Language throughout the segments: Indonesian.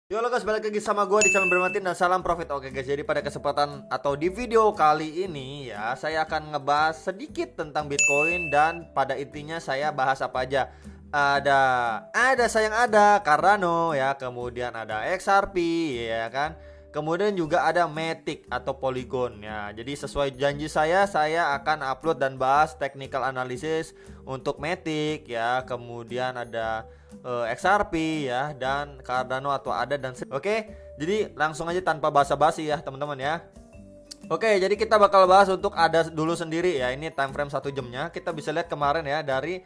Yo halo guys, balik lagi sama gue di channel Bermatin dan salam profit. Oke guys, jadi pada kesempatan atau di video kali ini ya, saya akan ngebahas sedikit tentang Bitcoin dan pada intinya saya bahas apa aja. Ada sayang ada Cardano ya, kemudian ada XRP ya kan. Kemudian juga ada Matic atau Polygon ya. Jadi sesuai janji saya akan upload dan bahas technical analysis untuk Matic ya. Kemudian ada XRP ya dan Cardano atau ada dan oke. Jadi langsung aja tanpa basa-basi ya teman-teman ya. Oke, jadi kita bakal bahas untuk ada dulu sendiri ya. Ini time frame 1 jamnya. Kita bisa lihat kemarin ya dari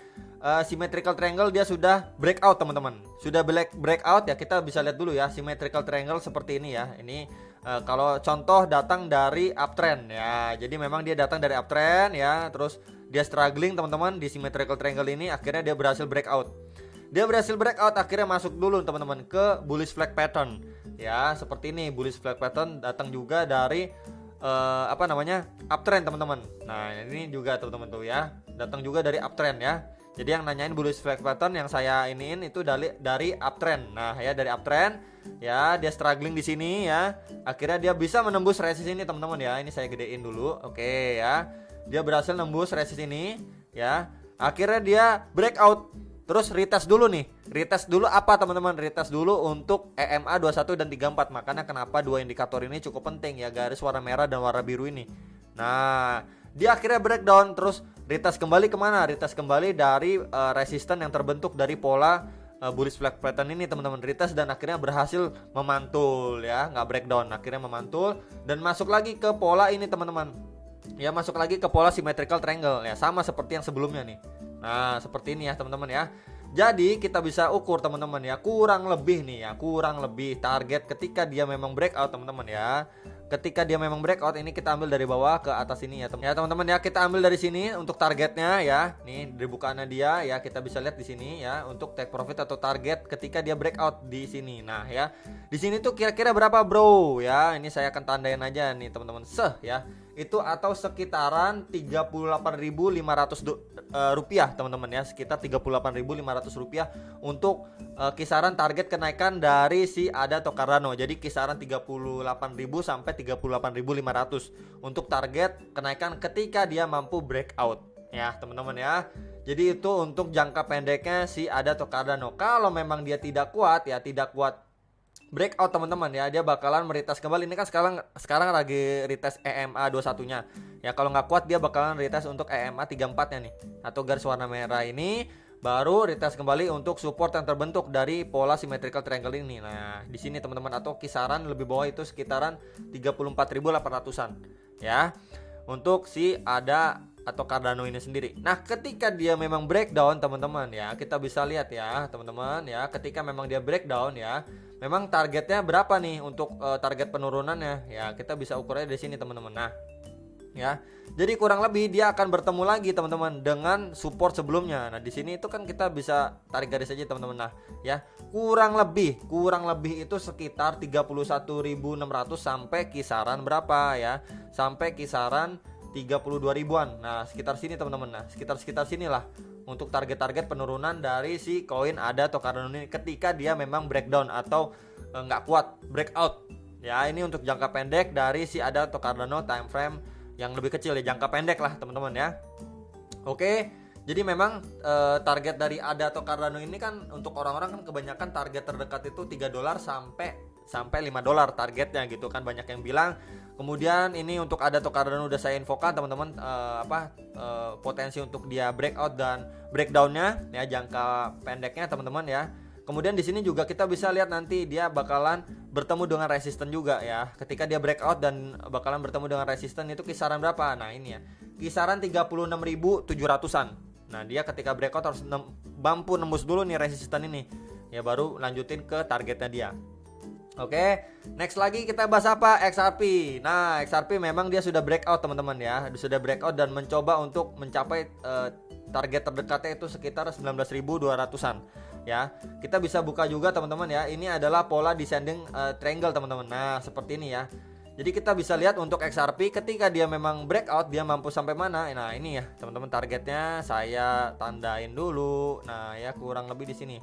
symmetrical triangle dia sudah breakout teman-teman. Sudah breakout ya. Kita bisa lihat dulu ya symmetrical triangle seperti ini ya. Ini kalau contoh datang dari uptrend ya. Jadi memang dia datang dari uptrend ya. Terus dia struggling teman-teman di symmetrical triangle ini. Akhirnya dia berhasil breakout. Dia berhasil breakout, akhirnya masuk dulu teman-teman ke bullish flag pattern ya. Seperti ini bullish flag pattern datang juga dari uptrend teman-teman. Nah ini juga teman-teman tuh ya, datang juga dari uptrend ya. Jadi yang nanyain bullish flag pattern yang saya iniin itu dari uptrend. Nah ya dari uptrend ya, dia struggling di sini ya. Akhirnya dia bisa menembus resist ini teman-teman ya. Ini saya gedein dulu. Oke ya. Dia berhasil nembus resist ini ya. Akhirnya dia breakout. Terus retest dulu nih. Retest dulu apa teman-teman? Retest dulu untuk EMA 21 dan 34. Makanya kenapa dua indikator ini cukup penting ya, garis warna merah dan warna biru ini. Nah, dia akhirnya breakdown terus retest kembali kemana? Retest kembali dari resisten yang terbentuk dari pola bullish flag pattern ini teman-teman. Retest dan akhirnya berhasil memantul ya, nggak breakdown, akhirnya memantul dan masuk lagi ke pola ini teman-teman. Ya, masuk lagi ke pola symmetrical triangle ya, sama seperti yang sebelumnya nih. Nah seperti ini ya teman-teman ya. Jadi kita bisa ukur teman-teman ya, kurang lebih nih ya, kurang lebih target ketika dia memang breakout teman-teman ya. Ketika dia memang breakout ini kita ambil dari bawah ke atas ini ya teman-teman ya. Kita ambil dari sini untuk targetnya ya. Nih dari bukaannya dia ya, kita bisa lihat di sini ya untuk take profit atau target ketika dia breakout di sini. Nah ya, di sini tuh kira-kira berapa bro ya. Ini saya akan tandain aja nih teman-teman ya. Itu atau sekitaran 38.500 rupiah teman-teman ya, sekitar 38.500 rupiah untuk kisaran target kenaikan dari si ADA atau Cardano. Jadi kisaran 38.000 sampai 38.500 untuk target kenaikan ketika dia mampu breakout ya teman-teman ya. Jadi itu untuk jangka pendeknya si ADA atau Cardano. Kalau memang dia tidak kuat ya, tidak kuat breakout teman-teman ya, dia bakalan meretest kembali. Ini kan sekarang lagi retest EMA 21-nya. Ya kalau nggak kuat dia bakalan retest untuk EMA 34-nya nih atau garis warna merah ini, baru retest kembali untuk support yang terbentuk dari pola symmetrical triangle ini. Nah, di sini teman-teman atau kisaran lebih bawah itu sekitaran 34.800-an ya. Untuk si ADA atau Cardano ini sendiri. Nah, ketika dia memang breakdown teman-teman ya, kita bisa lihat ya teman-teman ya, ketika memang dia breakdown ya, memang targetnya berapa nih untuk target penurunannya ya, kita bisa ukurnya di sini teman-teman. Nah ya, jadi kurang lebih dia akan bertemu lagi teman-teman dengan support sebelumnya. Nah di sini itu kan kita bisa tarik garis aja teman-teman. Nah ya, kurang lebih itu sekitar 31.600 sampai kisaran berapa ya, sampai kisaran 32 ribuan. Nah sekitar sini teman-teman. Nah sekitar sinilah untuk target-target penurunan dari si koin ADA atau Cardano ini ketika dia memang breakdown atau nggak kuat breakout ya. Ini untuk jangka pendek dari si ADA atau Cardano time frame yang lebih kecil ya, jangka pendek lah teman-teman ya. Oke, jadi memang target dari ADA atau Cardano ini kan untuk orang-orang kan kebanyakan target terdekat itu $3 sampai $5 targetnya gitu kan, banyak yang bilang. Kemudian ini untuk ADA atau Cardano udah saya infokan teman-teman potensi untuk dia breakout dan breakdownnya ya, jangka pendeknya teman-teman ya. Kemudian di sini juga kita bisa lihat nanti dia bakalan bertemu dengan resisten juga ya. Ketika dia breakout dan bakalan bertemu dengan resisten itu kisaran berapa? Nah ini ya, kisaran 36.700-an. Nah dia ketika breakout harus mampu nembus dulu nih resisten ini ya, baru lanjutin ke targetnya dia. Oke, next lagi kita bahas apa? XRP. Nah, XRP memang dia sudah breakout teman-teman ya, sudah breakout dan mencoba untuk mencapai target terdekatnya itu sekitar 19.200-an ya. Kita bisa buka juga teman-teman ya. Ini adalah pola descending triangle teman-teman. Nah, seperti ini ya. Jadi kita bisa lihat untuk XRP ketika dia memang breakout dia mampu sampai mana. Nah, ini ya teman-teman targetnya saya tandain dulu. Nah, ya kurang lebih di sini.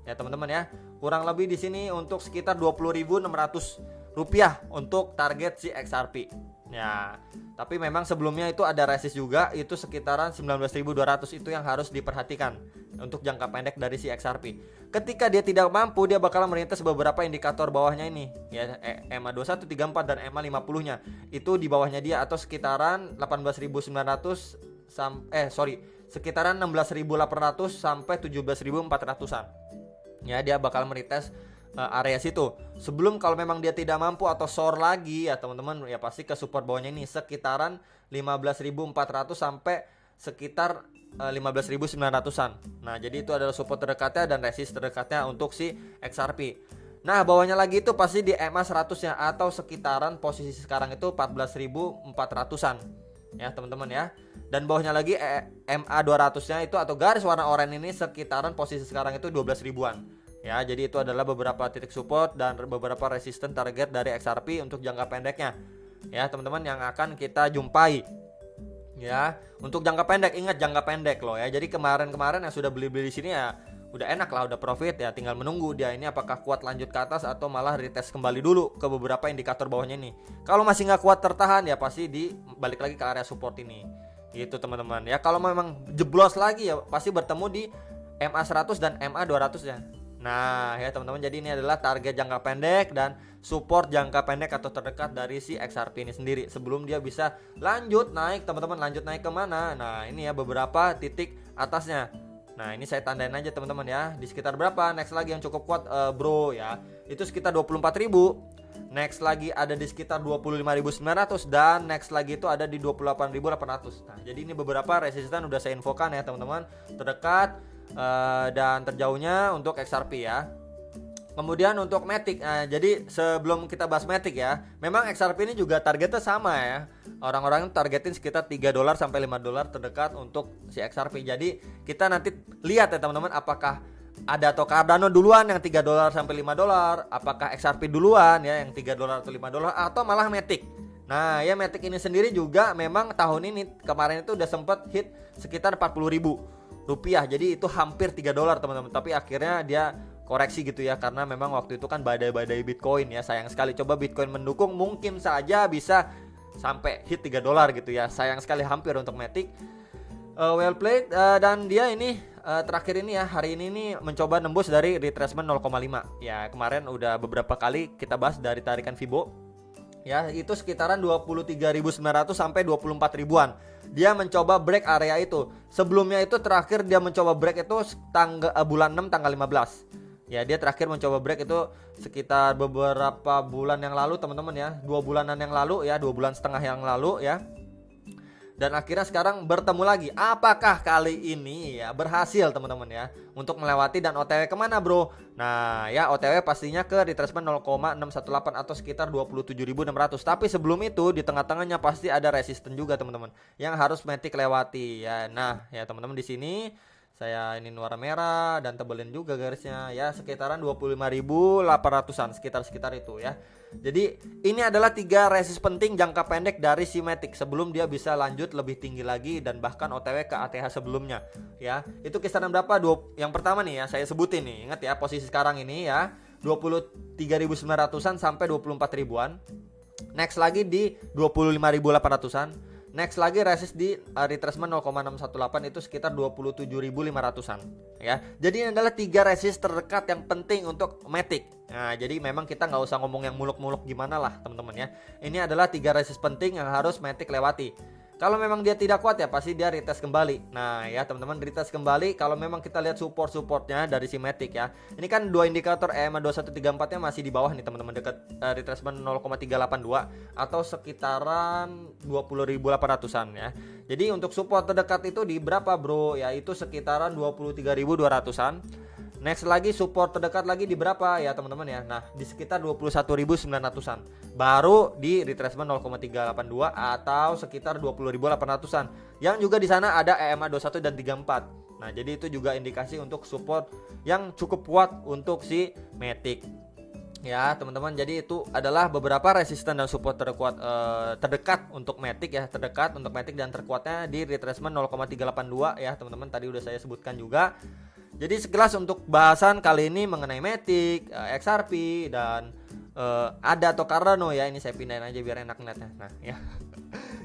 ya teman-teman ya. Kurang lebih di sini untuk sekitar 20.600 rupiah untuk target si XRP. Ya, tapi memang sebelumnya itu ada resist juga, itu sekitaran 19.200, itu yang harus diperhatikan untuk jangka pendek dari si XRP. Ketika dia tidak mampu, dia bakal melintas beberapa indikator bawahnya ini ya, EMA 2134 dan EMA 50-nya. Itu di bawahnya dia atau sekitaran 18.900 sekitaran 16.800 sampai 17.400-an. Ya, dia bakal melintas area situ. Sebelum kalau memang dia tidak mampu atau short lagi ya teman-teman, ya pasti ke support bawahnya ini sekitaran 15.400 sampai sekitar 15.900-an. Nah, jadi itu adalah support terdekatnya dan resist terdekatnya untuk si XRP. Nah, bawahnya lagi itu pasti di EMA 100-nya atau sekitaran posisi sekarang itu 14.400-an. Ya, teman-teman ya. Dan bawahnya lagi EMA 200-nya itu atau garis warna oranye ini sekitaran posisi sekarang itu 12 ribuan. Ya, jadi itu adalah beberapa titik support dan beberapa resisten target dari XRP untuk jangka pendeknya. Ya, teman-teman yang akan kita jumpai. Ya, untuk jangka pendek ingat jangka pendek loh ya. Jadi kemarin yang sudah beli-beli di sini ya udah enak lah, udah profit ya, tinggal menunggu dia ini apakah kuat lanjut ke atas atau malah retest kembali dulu ke beberapa indikator bawahnya ini. Kalau masih nggak kuat tertahan ya pasti balik lagi ke area support ini. Gitu teman-teman ya. Kalau memang jeblos lagi ya pasti bertemu di MA 100 dan MA 200 ya. Nah ya teman-teman, jadi ini adalah target jangka pendek dan support jangka pendek atau terdekat dari si XRP ini sendiri sebelum dia bisa lanjut naik teman-teman. Lanjut naik kemana? Nah ini ya beberapa titik atasnya. Nah ini saya tandain aja teman-teman ya, di sekitar berapa. Next lagi yang cukup kuat bro ya, itu sekitar 24.000. Next lagi ada di sekitar 25.900 dan next lagi itu ada di 28.800. Nah jadi ini beberapa resisten udah saya infokan ya teman-teman, terdekat dan terjauhnya untuk XRP ya. Kemudian untuk Matic, jadi sebelum kita bahas Matic ya, memang XRP ini juga targetnya sama ya. Orang-orang targetin sekitar $3 sampai $5 terdekat untuk si XRP. Jadi kita nanti lihat ya teman-teman, apakah ada atau Cardano duluan yang $3 sampai $5, apakah XRP duluan ya yang $3 atau $5 atau malah Matic. Nah ya Matic ini sendiri juga memang tahun ini kemarin itu udah sempat hit sekitar 40.000 rupiah. Jadi itu hampir $3 teman-teman. Tapi akhirnya dia koreksi gitu ya, karena memang waktu itu kan badai-badai Bitcoin ya. Sayang sekali, coba Bitcoin mendukung mungkin saja bisa sampai hit $3 gitu ya. Sayang sekali hampir untuk Matic. Well played. Dan dia ini terakhir ini ya, hari ini nih mencoba nembus dari retracement 0,5. Ya kemarin udah beberapa kali kita bahas dari tarikan Fibo. Ya itu sekitaran 23.900 sampai 24.000-an. Dia mencoba break area itu. Sebelumnya itu terakhir dia mencoba break itu bulan 6 tanggal 15. Ya dia terakhir mencoba break itu sekitar beberapa bulan yang lalu teman-teman ya, 2 bulanan yang lalu ya, 2 bulan setengah yang lalu ya. Dan akhirnya sekarang bertemu lagi. Apakah kali ini ya berhasil teman-teman ya untuk melewati dan OTW kemana bro? Nah ya OTW pastinya ke retracement 0,618 atau sekitar 27.600. Tapi sebelum itu di tengah-tengahnya pasti ada resisten juga teman-teman yang harus Matic lewati ya. Nah ya teman-teman, di sini saya ini warna merah dan tebelin juga garisnya ya, sekitaran 25.800-an, sekitar itu ya. Jadi ini adalah 3 resist penting jangka pendek dari si Matic sebelum dia bisa lanjut lebih tinggi lagi dan bahkan OTW ke ATH sebelumnya ya. Itu kisaran berapa? Yang pertama nih ya saya sebutin nih, ingat ya posisi sekarang ini ya 23.900-an sampai 24.000-an. Next lagi di 25.800-an. Next lagi resist di retracement 0,618 itu sekitar 27.500-an ya. Jadi ini adalah 3 resist terdekat yang penting untuk Matic. Nah jadi memang kita nggak usah ngomong yang muluk-muluk gimana lah teman-teman ya. Ini adalah 3 resist penting yang harus Matic lewati. Kalau memang dia tidak kuat ya pasti dia retest kembali. Nah ya teman-teman, retest kembali. Kalau memang kita lihat supportnya dari si Matic ya, ini kan 2 indikator EMA 2134 nya masih di bawah nih teman-teman, dekat retracement 0,382 atau sekitaran 20.800-an ya. Jadi untuk support terdekat itu di berapa bro? Ya itu sekitaran 23.200-an. Next lagi support terdekat lagi di berapa ya teman-teman ya. Nah di sekitar 21.900-an. Baru di retracement 0,382 atau sekitar 20.800-an. Yang juga di sana ada EMA 21 dan 34. Nah jadi itu juga indikasi untuk support yang cukup kuat untuk si Matic. Ya teman-teman, jadi itu adalah beberapa resisten dan support terdekat untuk Matic ya, terdekat untuk Matic dan terkuatnya di retracement 0,382 ya teman-teman, tadi udah saya sebutkan juga. Jadi sekilas untuk bahasan kali ini mengenai Matic, XRP dan ADA atau Cardano ya. Ini saya pindahin aja biar enak ngeliatnya. Nah ya.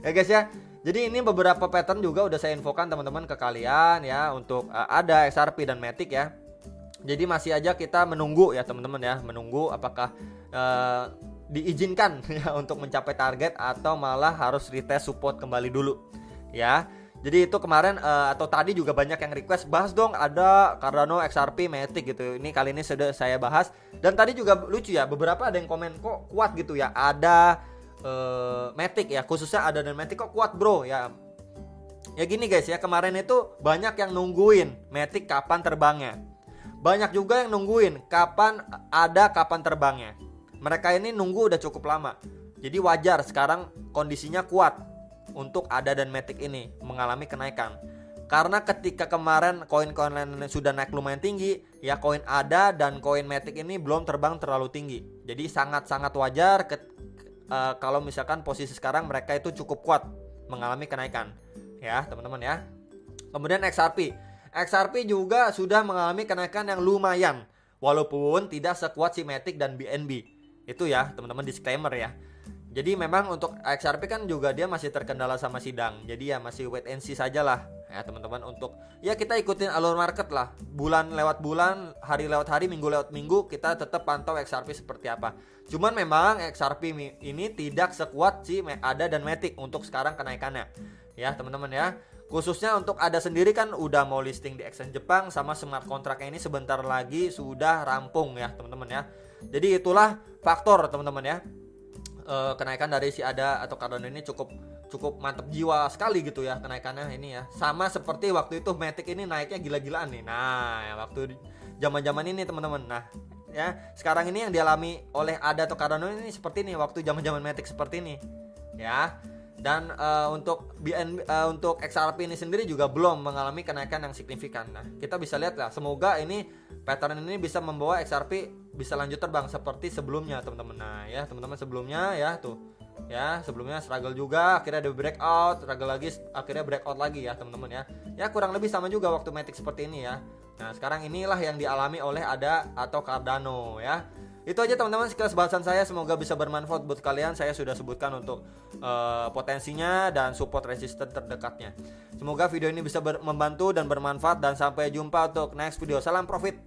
Ya guys ya. Jadi ini beberapa pattern juga udah saya infokan teman-teman ke kalian ya untuk ADA, XRP dan Matic ya. Jadi masih aja kita menunggu ya teman-teman ya, menunggu apakah diizinkan ya untuk mencapai target atau malah harus retest support kembali dulu ya. Jadi itu kemarin atau tadi juga banyak yang request bahas dong ada Cardano, XRP, Matic gitu. Ini kali ini sudah saya bahas. Dan tadi juga lucu ya, beberapa ada yang komen kok kuat gitu ya. Ada Matic ya, khususnya ada dan Matic kok kuat bro ya. Ya gini guys ya, kemarin itu banyak yang nungguin Matic kapan terbangnya. Banyak juga yang nungguin kapan terbangnya. Mereka ini nunggu udah cukup lama. Jadi wajar sekarang kondisinya kuat untuk ADA dan Matic ini mengalami kenaikan. Karena ketika kemarin koin-koin lain sudah naik lumayan tinggi, ya koin ADA dan koin Matic ini belum terbang terlalu tinggi. Jadi sangat-sangat wajar kalau misalkan posisi sekarang mereka itu cukup kuat mengalami kenaikan. Ya, teman-teman ya. Kemudian XRP juga sudah mengalami kenaikan yang lumayan, walaupun tidak sekuat si Matic dan BNB. Itu ya, teman-teman, disclaimer ya. Jadi memang untuk XRP kan juga dia masih terkendala sama sidang. Jadi ya masih wait and see saja lah ya teman-teman, untuk ya kita ikutin alur market lah. Bulan lewat bulan, hari lewat hari, minggu lewat minggu, kita tetap pantau XRP seperti apa. Cuman memang XRP ini tidak sekuat si ADA dan Matic untuk sekarang kenaikannya. Ya teman-teman ya. Khususnya untuk ADA sendiri kan udah mau listing di exchange Jepang, sama smart contract ini sebentar lagi sudah rampung ya teman-teman ya. Jadi itulah faktor teman-teman ya. Kenaikan dari si ADA atau Cardano ini cukup mantep jiwa sekali gitu ya kenaikannya ini ya. Sama seperti waktu itu Matic ini naiknya gila-gilaan nih. Nah, ya waktu zaman-zaman ini teman-teman. Nah, ya sekarang ini yang dialami oleh ADA atau Cardano ini seperti ini waktu zaman-zaman Matic seperti ini. Ya. Dan untuk untuk XRP ini sendiri juga belum mengalami kenaikan yang signifikan. Nah, kita bisa lihat lah, semoga ini pattern ini bisa membawa XRP bisa lanjut terbang seperti sebelumnya, teman-teman. Nah, ya, teman-teman, sebelumnya ya tuh. Ya, sebelumnya struggle juga, akhirnya ada breakout, struggle lagi, akhirnya breakout lagi ya, teman-teman ya. Ya, kurang lebih sama juga waktu Matic seperti ini ya. Nah, sekarang inilah yang dialami oleh ADA atau Cardano ya. Itu aja teman-teman sekilas bahasan saya, semoga bisa bermanfaat buat kalian. Saya sudah sebutkan untuk potensinya dan support resisten terdekatnya. Semoga video ini bisa membantu dan bermanfaat, dan sampai jumpa untuk next video. Salam profit.